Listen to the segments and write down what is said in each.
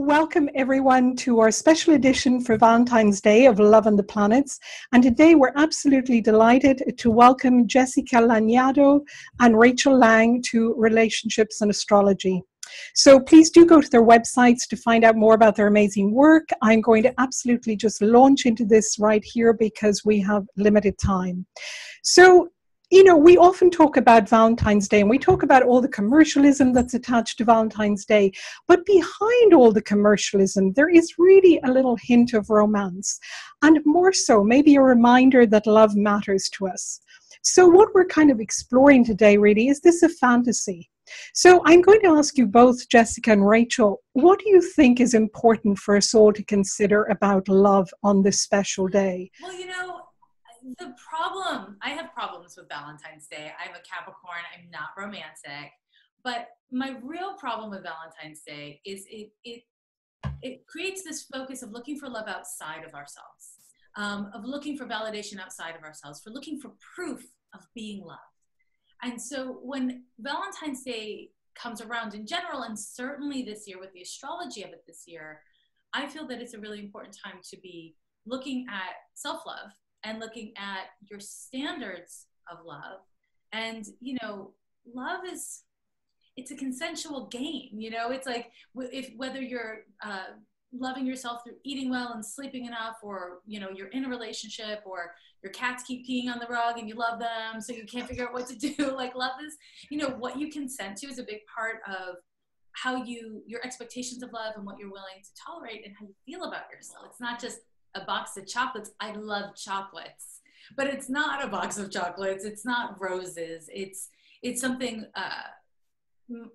welcome everyone to our special edition for Valentine's Day of Love on the Planets. And today we're absolutely delighted to welcome Jessica Lanyadoo and Rachel Lang to Relationships and Astrology. So please do go to their websites to find out more about their amazing work. I'm going to absolutely just launch into this right here because we have limited time. So, you know, we often talk about Valentine's Day and we talk about all the commercialism that's attached to Valentine's Day. But behind all the commercialism, there is really a little hint of romance. And more so, maybe a reminder that love matters to us. So what we're kind of exploring today really is this a fantasy? So I'm going to ask you both, Jessica and Rachel, what do you think is important for us all to consider about love on this special day? Well, you know, I have problems with Valentine's Day. I'm a Capricorn, I'm not romantic, but my real problem with Valentine's Day is it creates this focus of looking for love outside of ourselves, of looking for validation outside of ourselves, for looking for proof of being loved. And so when Valentine's Day comes around in general, and certainly this year with the astrology of it this year, I feel that it's a really important time to be looking at self-love and looking at your standards of love. And, you know, love it's a consensual game, you know, it's like whether you're loving yourself through eating well and sleeping enough, or, you know, you're in a relationship, or your cats keep peeing on the rug and you love them so you can't figure out what to do. Like, love is, you know, what you consent to is a big part of how your expectations of love and what you're willing to tolerate and how you feel about yourself. It's not just a box of chocolates. I love chocolates, but it's not a box of chocolates. It's not roses. It's something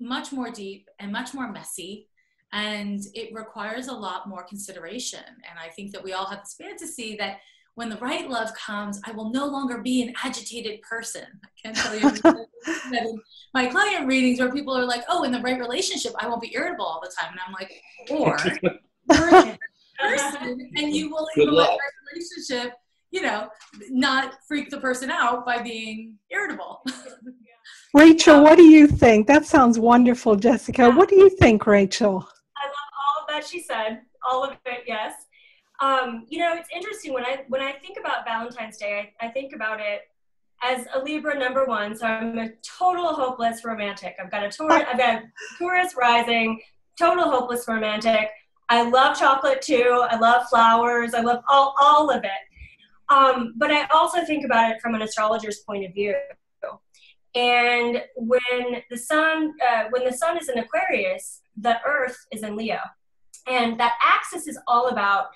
much more deep and much more messy, and it requires a lot more consideration. And I think that we all have this fantasy that when the right love comes, I will no longer be an agitated person. I can't tell you that in my client readings where people are like, oh, in the right relationship, I won't be irritable all the time. And I'm like, or you're person, and you will in the right relationship, you know, not freak the person out by being irritable. Rachel, what do you think? That sounds wonderful, Jessica. Yeah. What do you think, Rachel? I love all of that she said, all of it, yes. You know, it's interesting when I think about Valentine's Day, I think about it as a Libra #1, so I'm a total hopeless romantic. I've got Taurus rising, total hopeless romantic. I love chocolate too. I love flowers. I love all of it. But I also think about it from an astrologer's point of view. And when the sun is in Aquarius, the Earth is in Leo, and that axis is all about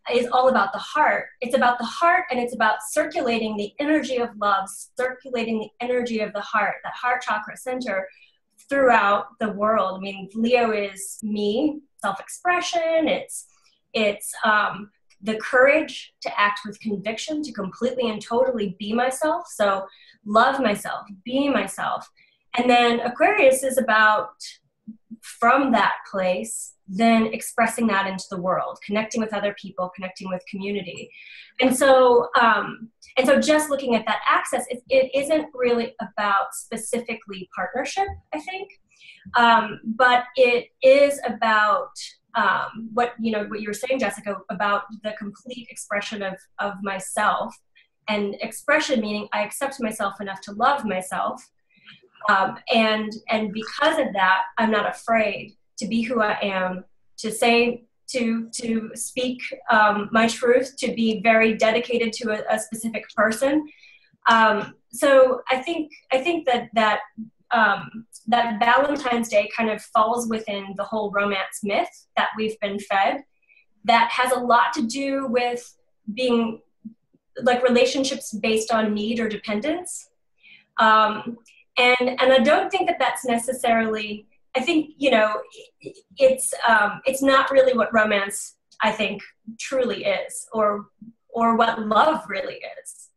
the heart. It's about the heart, and it's about circulating the energy of love, circulating the energy of the heart, that heart chakra center, throughout the world. I mean, Leo is me, self-expression. It's the courage to act with conviction, to completely and totally be myself. So love myself, be myself. And then Aquarius is about, from that place, then expressing that into the world, connecting with other people, connecting with community. And so just looking at that axis, it isn't really about specifically partnership, I think, but it is about what you were saying, Jessica, about the complete expression of myself, and expression meaning I accept myself enough to love myself, and because of that, I'm not afraid to be who I am, to say, to speak my truth, to be very dedicated to a specific person. So I think that Valentine's Day kind of falls within the whole romance myth that we've been fed, that has a lot to do with being like relationships based on need or dependence. And I don't think that that's necessarily, I think, you know, it's not really what romance, I think, truly is, or what love really is.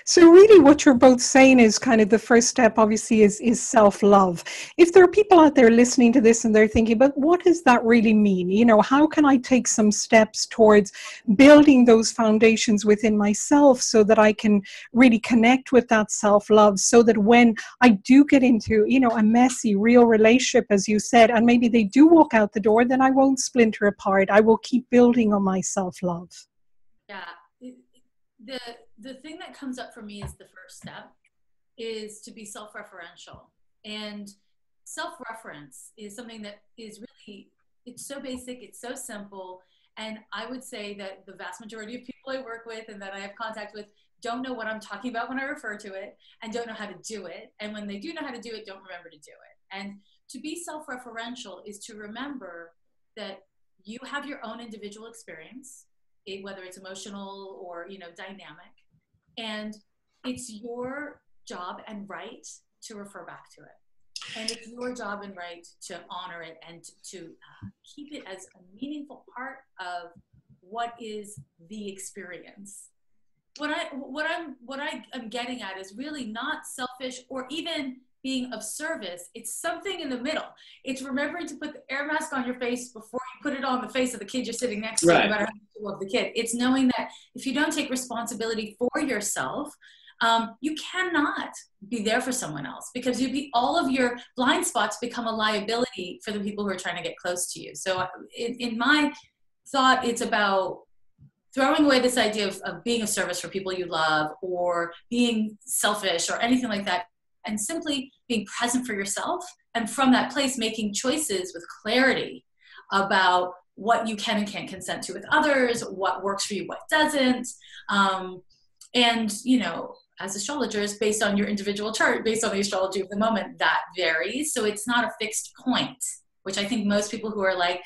So really what you're both saying is kind of the first step obviously is self-love. If there are people out there listening to this and they're thinking, but what does that really mean? You know, how can I take some steps towards building those foundations within myself so that I can really connect with that self-love, so that when I do get into, you know, a messy, real relationship, as you said, and maybe they do walk out the door, then I won't splinter apart. I will keep building on my self-love. Yeah. The the thing that comes up for me is the first step is to be self-referential. And self-reference is something that is really, it's so basic, it's so simple. And I would say that the vast majority of people I work with and that I have contact with don't know what I'm talking about when I refer to it, and don't know how to do it. And when they do know how to do it, don't remember to do it. And to be self-referential is to remember that you have your own individual experience, whether it's emotional or, you know, dynamic, and it's your job and right to refer back to it. And it's your job and right to honor it and to keep it as a meaningful part of what is the experience. What I am getting at is really not selfish or even being of service. It's something in the middle. It's remembering to put the air mask on your face before you put it on the face of the kid you're sitting next to, no matter how much you love the kid. It's knowing that if you don't take responsibility for yourself, you cannot be there for someone else, because all of your blind spots become a liability for the people who are trying to get close to you. So in my thought, it's about throwing away this idea of being of service for people you love or being selfish or anything like that, and simply being present for yourself. And from that place, making choices with clarity about what you can and can't consent to with others, what works for you, what doesn't. And, you know, as astrologers, based on your individual chart, based on the astrology of the moment, that varies. So it's not a fixed point, which I think most people who are like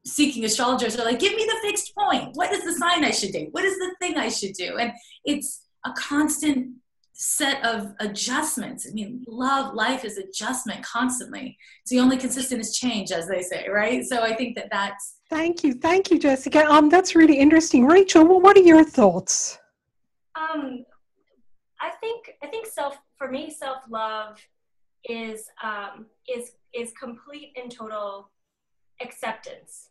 seeking astrologers are like, give me the fixed point. What is the sign I should do? What is the thing I should do? And it's a constant set of adjustments. I mean, life is adjustment constantly. So the only consistent is change, as they say, right? So I think that's... Thank you, Jessica. That's really interesting. Rachel, well, what are your thoughts? I think for me, self-love is complete and total acceptance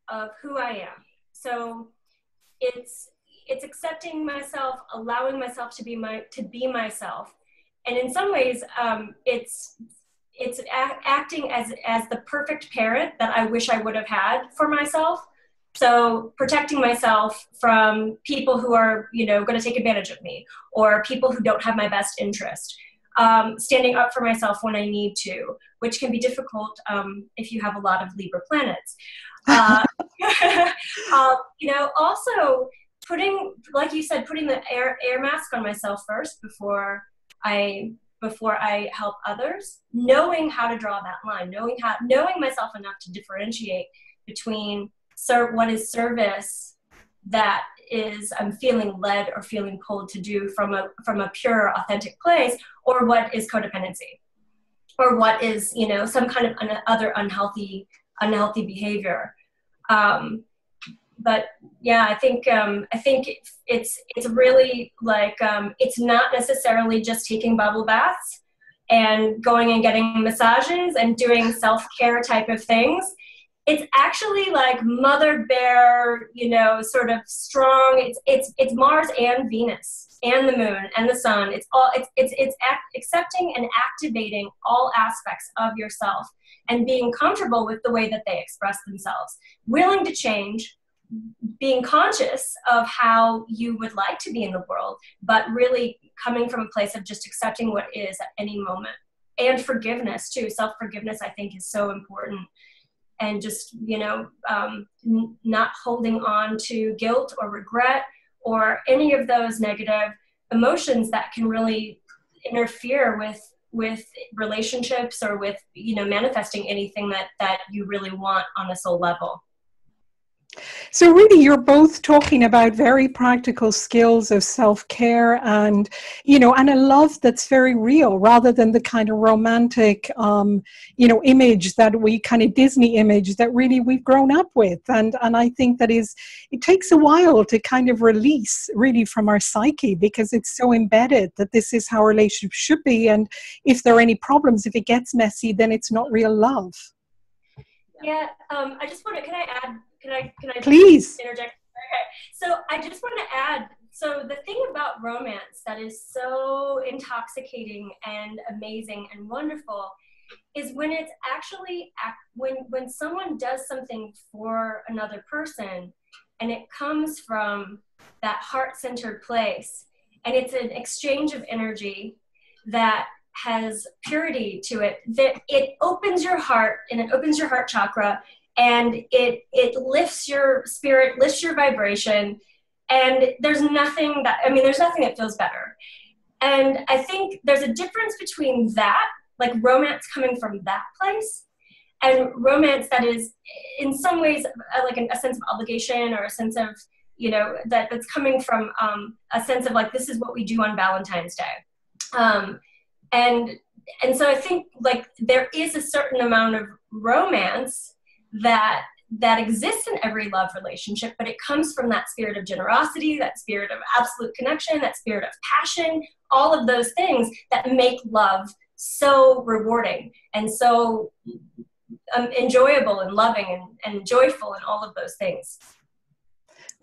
of who I am. So it's accepting myself, allowing myself to be myself, and in some ways, it's acting as the perfect parent that I wish I would have had for myself. So protecting myself from people who are, you know, going to take advantage of me, or people who don't have my best interest. Standing up for myself when I need to, which can be difficult if you have a lot of Libra planets. You know, also putting, like you said, putting the air mask on myself first before I help others, knowing how to draw that line, knowing myself enough to differentiate between what is service that is I'm feeling led or feeling pulled to do from a pure, authentic place, or what is codependency, or what is, you know, some kind of other unhealthy behavior. But yeah, I think it's really like it's not necessarily just taking bubble baths and going and getting massages and doing self-care type of things. It's actually like mother bear, you know, sort of strong. It's Mars and Venus and the moon and the sun. It's accepting and activating all aspects of yourself and being comfortable with the way that they express themselves, willing to change, being conscious of how you would like to be in the world, but really coming from a place of just accepting what is at any moment. And forgiveness too. Self-forgiveness, I think, is so important. And just, you know, not holding on to guilt or regret or any of those negative emotions that can really interfere with relationships or with, you know, manifesting anything that you really want on a soul level. So really, you're both talking about very practical skills of self-care and, and a love that's very real rather than the kind of romantic, image that we kind of Disney image that really we've grown up with. And I think it takes a while to kind of release really from our psyche because it's so embedded that this is how relationships should be. And if there are any problems, if it gets messy, then it's not real love. Yeah, I just want to, can I Please interject? Okay. So I just want to add, so the thing about romance that is so intoxicating and amazing and wonderful is when it's actually, when someone does something for another person and it comes from that heart-centered place and it's an exchange of energy that has purity to it, that it opens your heart and it opens your heart chakra and it lifts your spirit, lifts your vibration, and there's nothing that feels better. And I think there's a difference between that, like romance coming from that place, and romance that is in some ways like a sense of obligation or a sense of, that's coming from a sense of like, this is what we do on Valentine's Day. And so I think like there is a certain amount of romance that exists in every love relationship, but it comes from that spirit of generosity, that spirit of absolute connection, that spirit of passion, all of those things that make love so rewarding and so enjoyable and loving and joyful and all of those things.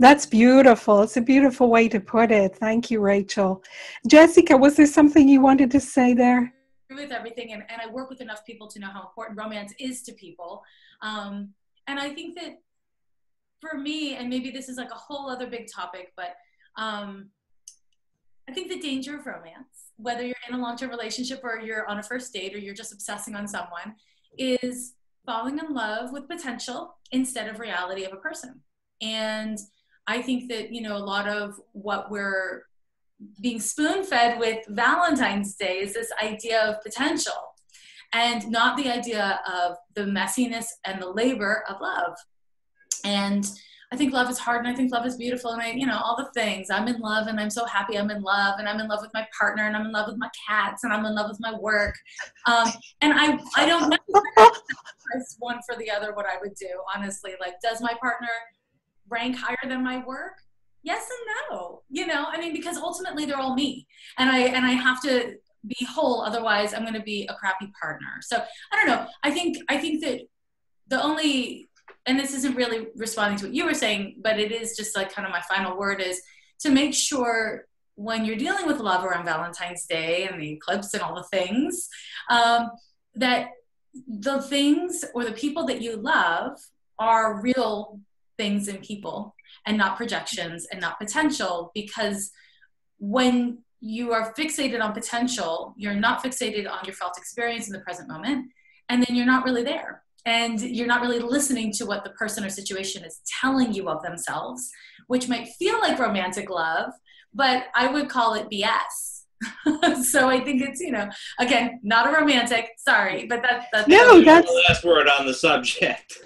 That's beautiful. It's a beautiful way to put it. Thank you, Rachel. Jessica, was there something you wanted to say there? With everything, and I work with enough people to know how important romance is to people. And I think that for me, and maybe this is like a whole other big topic, but I think the danger of romance, whether you're in a long-term relationship or you're on a first date or you're just obsessing on someone, is falling in love with potential instead of reality of a person. And I think that, a lot of what we're being spoon-fed with Valentine's Day is this idea of potential and not the idea of the messiness and the labor of love. And I think love is hard and I think love is beautiful and all the things. I'm in love and I'm so happy I'm in love and I'm in love with my partner and I'm in love with my cats and I'm in love with my work. And I don't know one for the other what I would do, honestly. Like, does my partner rank higher than my work? Yes and no, because ultimately they're all me and I have to be whole. Otherwise I'm going to be a crappy partner. So I don't know. I think that the only, and this isn't really responding to what you were saying, but it is just like kind of my final word is to make sure when you're dealing with love around Valentine's Day and the eclipse and all the things, that the things or the people that you love are real things and people and not projections and not potential, because when you are fixated on potential, you're not fixated on your felt experience in the present moment, and then you're not really there. And you're not really listening to what the person or situation is telling you of themselves, which might feel like romantic love, but I would call it BS. So I think it's, again, not a romantic, sorry, but that's the last word on the subject.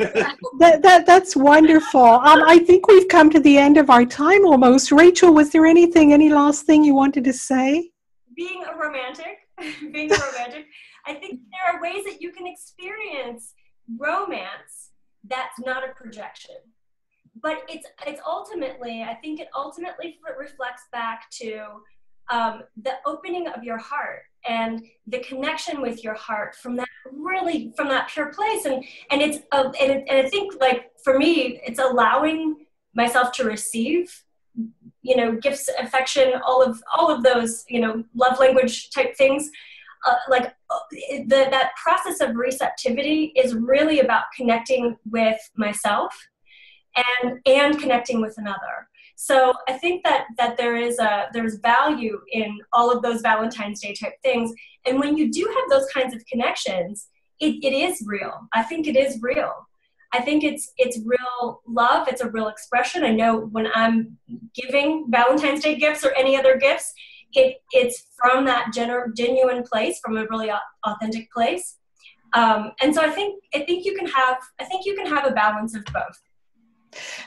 That's wonderful. I think we've come to the end of our time almost. Rachel, was there any last thing you wanted to say? Being a romantic, I think there are ways that you can experience romance that's not a projection. But it's ultimately, I think it ultimately reflects back to the opening of your heart and the connection with your heart from that pure place. And I think, like, for me, it's allowing myself to receive, gifts, affection, all of those, love language type things. That process of receptivity is really about connecting with myself and connecting with another. So I think that there's value in all of those Valentine's Day type things. And when you do have those kinds of connections, it is real. I think it is real. I think it's real love. It's a real expression. I know when I'm giving Valentine's Day gifts or any other gifts, it's from that genuine place, from a really authentic place. And so I think you can have a balance of both.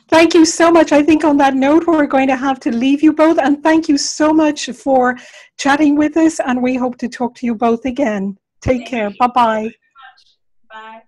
Thank you so much. I think on that note, we're going to have to leave you both. And thank you so much for chatting with us. And we hope to talk to you both again. Take care. Bye-bye. Bye.